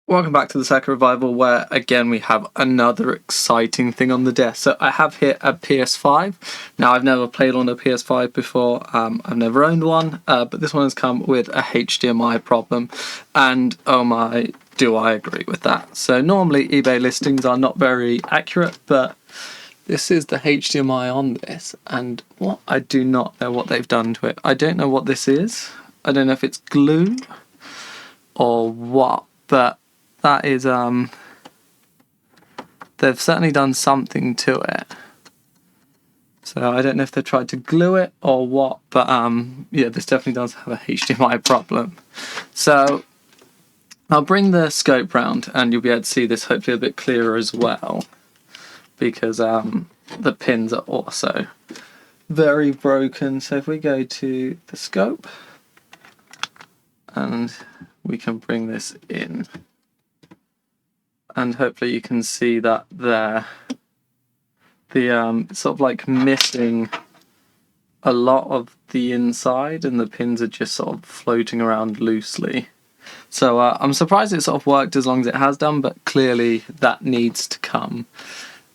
Welcome back to the Second Revival, where again we have another exciting thing on the desk. So I have here a PS5. Now I've never played on a PS5 before, I've never owned one, but this one has come with a HDMI problem, and oh my, do I agree with that. So normally eBay listings are not very accurate, but this is the HDMI on this, and what I do not know what they've done to it. I don't know what this is. I don't know if it's glue or what, but that is, they've certainly done something to it. So I don't know if they've tried to glue it or what, but yeah, this definitely does have a HDMI problem. So I'll bring the scope round and you'll be able to see this hopefully a bit clearer as well, because the pins are also very broken. So if we go to the scope and we can bring this in, and hopefully you can see that there, the sort of like missing a lot of the inside, and the pins are just sort of floating around loosely. So I'm surprised it sort of worked as long as it has done, but clearly that needs to come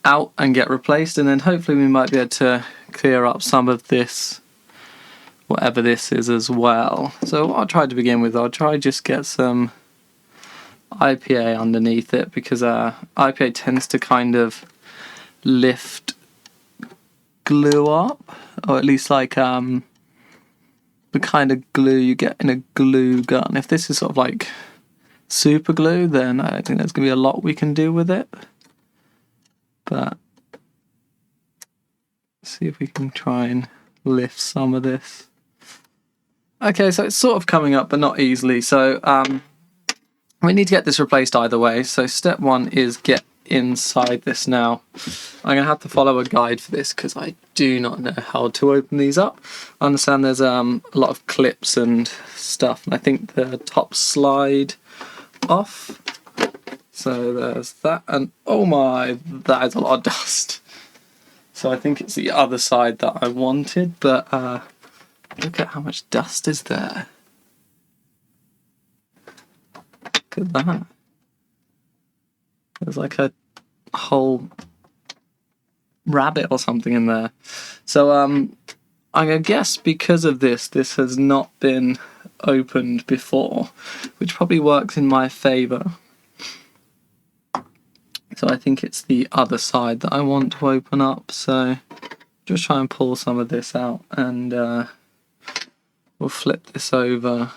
out and get replaced, and then hopefully we might be able to clear up some of this, whatever this is, as well. So what I'll try to begin with, I'll try just get some IPA underneath it, because IPA tends to kind of lift glue up, or at least like the kind of glue you get in a glue gun. If this is sort of like super glue, then I don't think there's going to be a lot we can do with it. But let's see if we can try and lift some of this. Okay, so it's sort of coming up, but not easily. So we need to get this replaced either way. So step one is get inside this now. I'm going to have to follow a guide for this because I do not know how to open these up. I understand there's a lot of clips and stuff, and I think the top slide off. So there's that, and oh my, that is a lot of dust. So I think it's the other side that I wanted, but look at how much dust is there. Look at that. There's like a whole rabbit or something in there. So I'm gonna guess because of this has not been opened before, which probably works in my favour. So I think it's the other side that I want to open up. So just try and pull some of this out, and we'll flip this over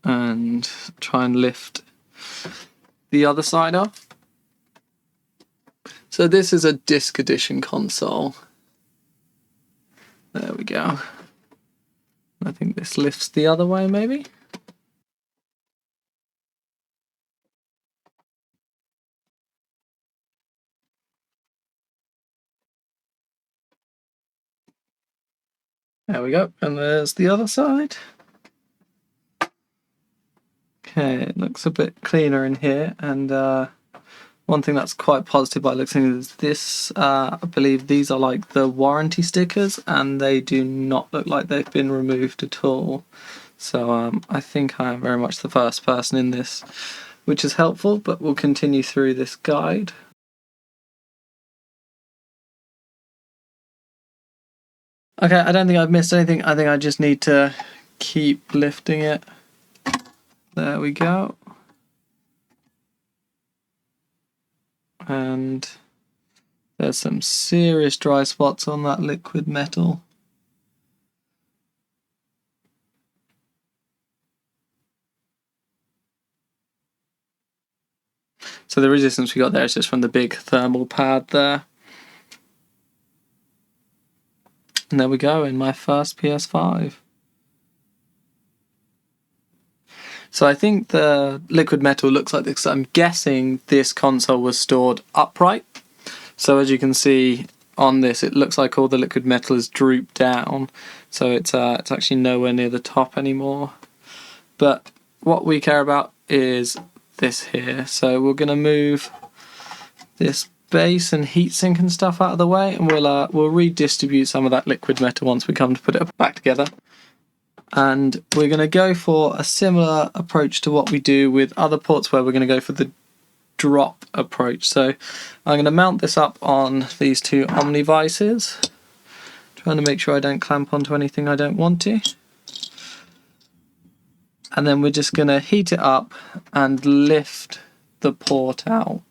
and try and lift the other side off. So this is a disc edition console. There we go. I think this lifts the other way, maybe. There we go, and there's the other side. Okay, it looks a bit cleaner in here, and one thing that's quite positive by looking is this, I believe these are like the warranty stickers, and they do not look like they've been removed at all. So I think I am very much the first person in this, which is helpful, but we'll continue through this guide. Okay, I don't think I've missed anything. I think I just need to keep lifting it. There we go. And there's some serious dry spots on that liquid metal. So the resistance we got there is just from the big thermal pad there. And there we go, in my first PS5. So I think the liquid metal looks like this. I'm guessing this console was stored upright. So as you can see on this, it looks like all the liquid metal is drooped down. So it's actually nowhere near the top anymore. But what we care about is this here. So we're going to move this base and heatsink and stuff out of the way, and we'll redistribute some of that liquid metal once we come to put it back together. And we're going to go for a similar approach to what we do with other ports, where we're going to go for the drop approach. So I'm going to mount this up on these two Omni vices, trying to make sure I don't clamp onto anything I don't want to. And then we're just going to heat it up and lift the port out.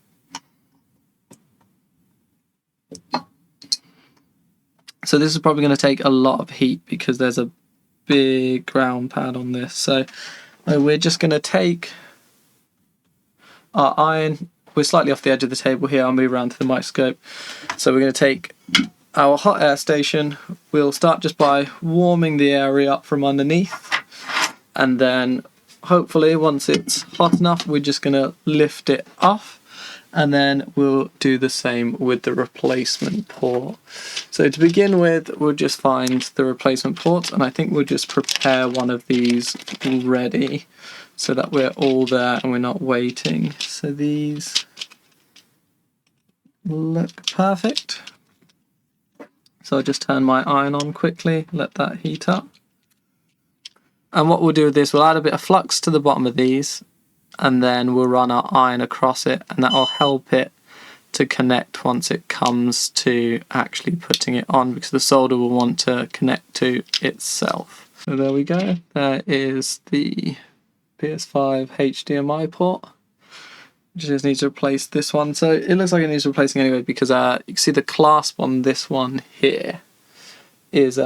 So this is probably going to take a lot of heat because there's a big ground pad on this. So we're just going to take our iron. We're slightly off the edge of the table here. I'll move around to the microscope. So we're going to take our hot air station. We'll start just by warming the area up from underneath. And then hopefully once it's hot enough, we're just going to lift it off. And then we'll do the same with the replacement port. So to begin with, we'll just find the replacement port, and I think we'll just prepare one of these ready so that we're all there and we're not waiting. So these look perfect. So I'll just turn my iron on quickly, let that heat up. And what we'll do with this, we'll add a bit of flux to the bottom of these, and then we'll run our iron across it, and that will help it to connect once it comes to actually putting it on, because the solder will want to connect to itself. So there we go. There is the PS5 HDMI port. Just need to replace this one. So it looks like it needs replacing anyway, because you can see the clasp on this one here is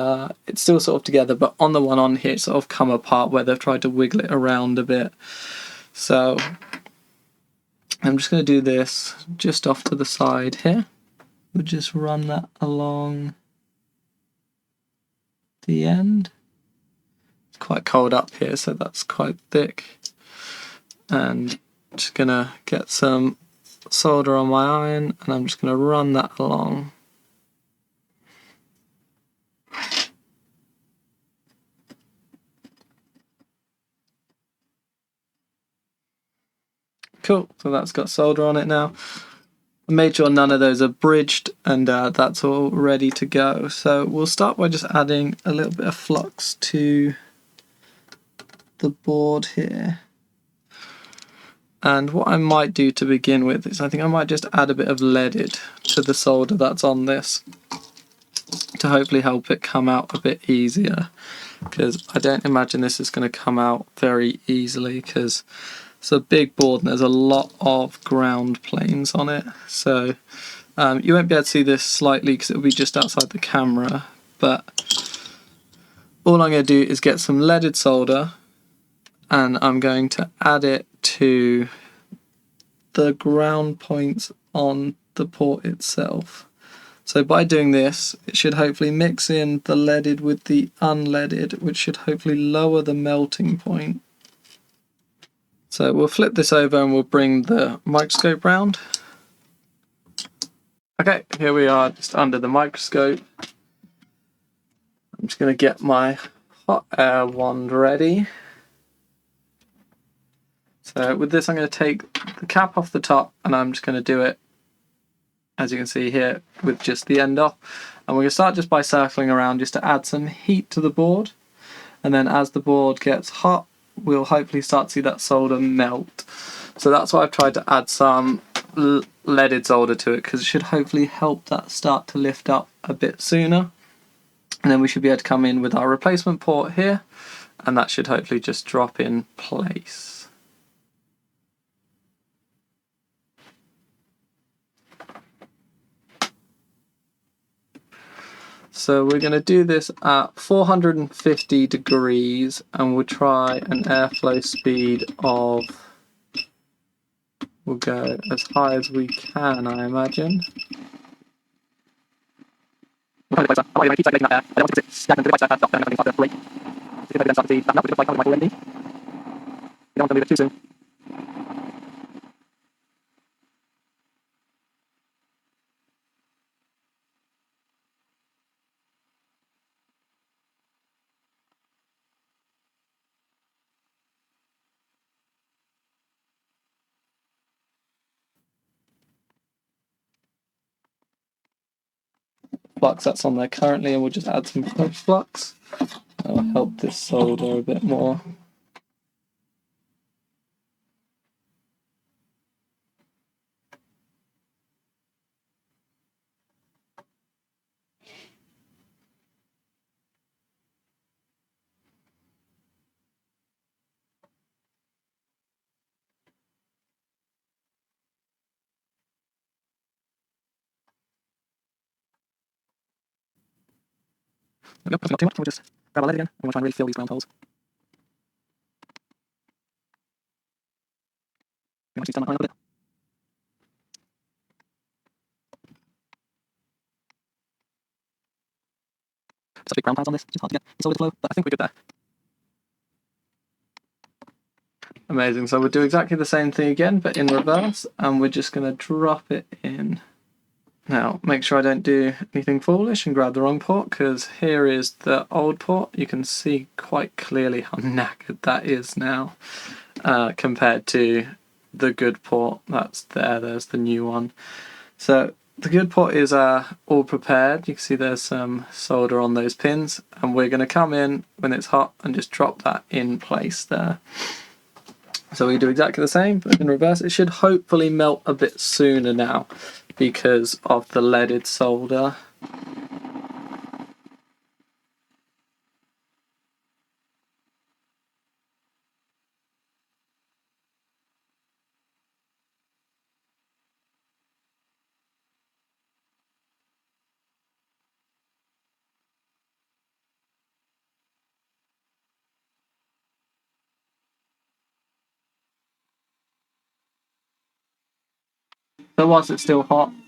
it's still sort of together, but on the one on here it's sort of come apart where they've tried to wiggle it around a bit. So I'm just going to do this just off to the side here. We'll just run that along the end. It's quite cold up here, so that's quite thick. And just going to get some solder on my iron, and I'm just going to run that along. Cool, so that's got solder on it now. I made sure none of those are bridged, and that's all ready to go. So we'll start by just adding a little bit of flux to the board here. And what I might do to begin with is I think I might just add a bit of leaded to the solder that's on this to hopefully help it come out a bit easier, because I don't imagine this is going to come out very easily because it's a big board and there's a lot of ground planes on it. So you won't be able to see this slightly because it'll be just outside the camera, but all I'm going to do is get some leaded solder, and I'm going to add it to the ground points on the port itself. So by doing this, it should hopefully mix in the leaded with the unleaded, which should hopefully lower the melting point. So we'll flip this over and we'll bring the microscope round. Okay, here we are just under the microscope. I'm just going to get my hot air wand ready. So with this I'm going to take the cap off the top, and I'm just going to do it, as you can see here, with just the end off. And we're going to start just by circling around just to add some heat to the board. And then as the board gets hot, we'll hopefully start to see that solder melt. So that's why I've tried to add some leaded solder to it, because it should hopefully help that start to lift up a bit sooner. And then we should be able to come in with our replacement port here, and that should hopefully just drop in place. So we're going to do this at 450 degrees, and we'll try an airflow speed of, we'll go as high as we can, I imagine. Flux that's on there currently, and we'll just add some fresh flux. That'll help this solder a bit more. There we go. If we've got too much, we'll just grab our lead again, and we'll try and really fill these round holes. We want to turn that line a little bit. Just big brown pads on this, it's hard to get the solid flow, but I think we're good there. Amazing, so we'll do exactly the same thing again, but in reverse, and we're just going to drop it in. Now, make sure I don't do anything foolish and grab the wrong port, because here is the old port. You can see quite clearly how knackered that is now, compared to the good port that's there. There's the new one. So the good port is all prepared. You can see there's some solder on those pins, and we're going to come in when it's hot and just drop that in place there. So we do exactly the same, but in reverse. It should hopefully melt a bit sooner now because of the leaded solder. So whilst it's still hot, I'm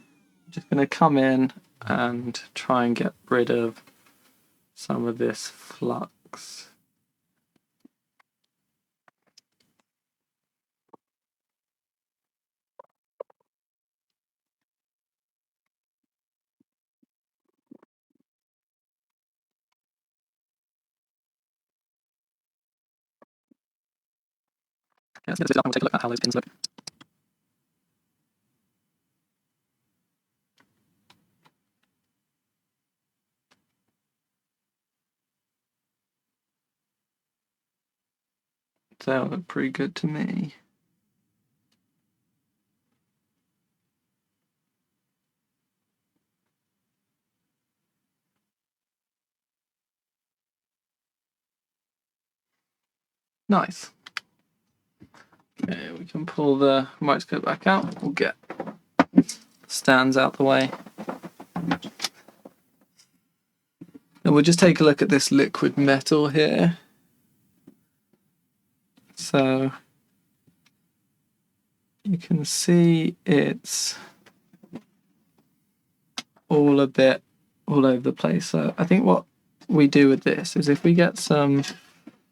just going to come in and try and get rid of some of this flux. Okay, let's get this up and we'll take a look at how those pins look. So that look pretty good to me. Nice. Okay, we can pull the microscope back out. We'll get stands out the way. And we'll just take a look at this liquid metal here. So you can see it's all a bit all over the place. So I think what we do with this is if we get some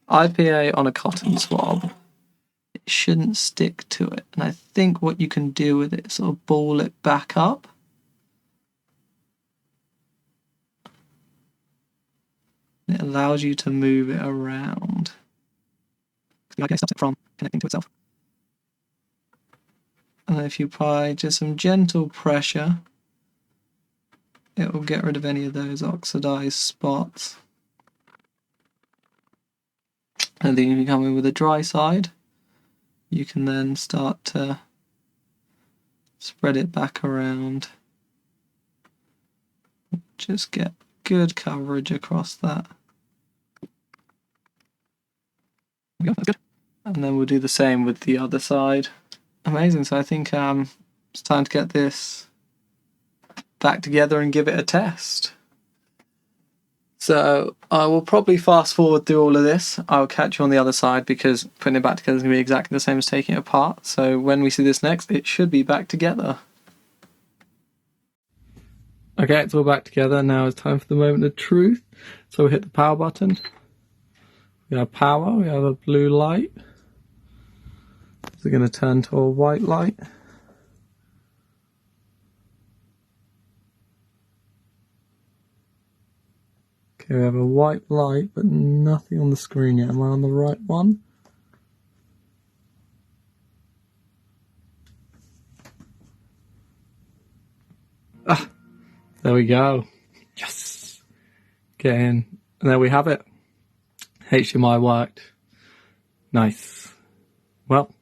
IPA on a cotton swab, it shouldn't stick to it. And I think what you can do with it is sort of ball it back up. It allows you to move it around. The IPA stops it from connecting to itself. And if you apply just some gentle pressure, it will get rid of any of those oxidized spots. And then if you come in with a dry side, you can then start to spread it back around. Just get good coverage across that. There we go, that's good. And then we'll do the same with the other side. Amazing, so I think it's time to get this back together and give it a test. So I will probably fast forward through all of this. I'll catch you on the other side because putting it back together is going to be exactly the same as taking it apart. So when we see this next, it should be back together. Okay, it's all back together. Now it's time for the moment of truth. So we hit the power button. We have power, we have a blue light. It's going to turn to a white light. Okay, we have a white light, but nothing on the screen yet. Am I on the right one? Ah, there we go. Yes. Get in. And there we have it. HDMI worked. Nice. Well,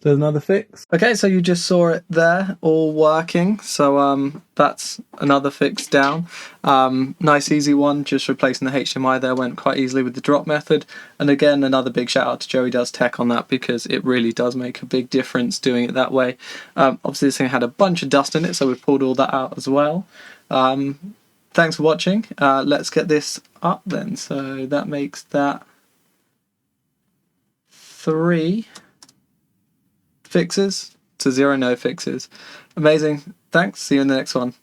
there's another fix. Okay, so you just saw it there, all working. So that's another fix down. Nice easy one, just replacing the HDMI there went quite easily with the drop method. And again, another big shout out to Joey Does Tech on that because it really does make a big difference doing it that way. Obviously this thing had a bunch of dust in it, so we pulled all that out as well. thanks for watching. Let's get this up then. So that makes that 3 fixes to 0 no fixes. Amazing. Thanks. See you in the next one.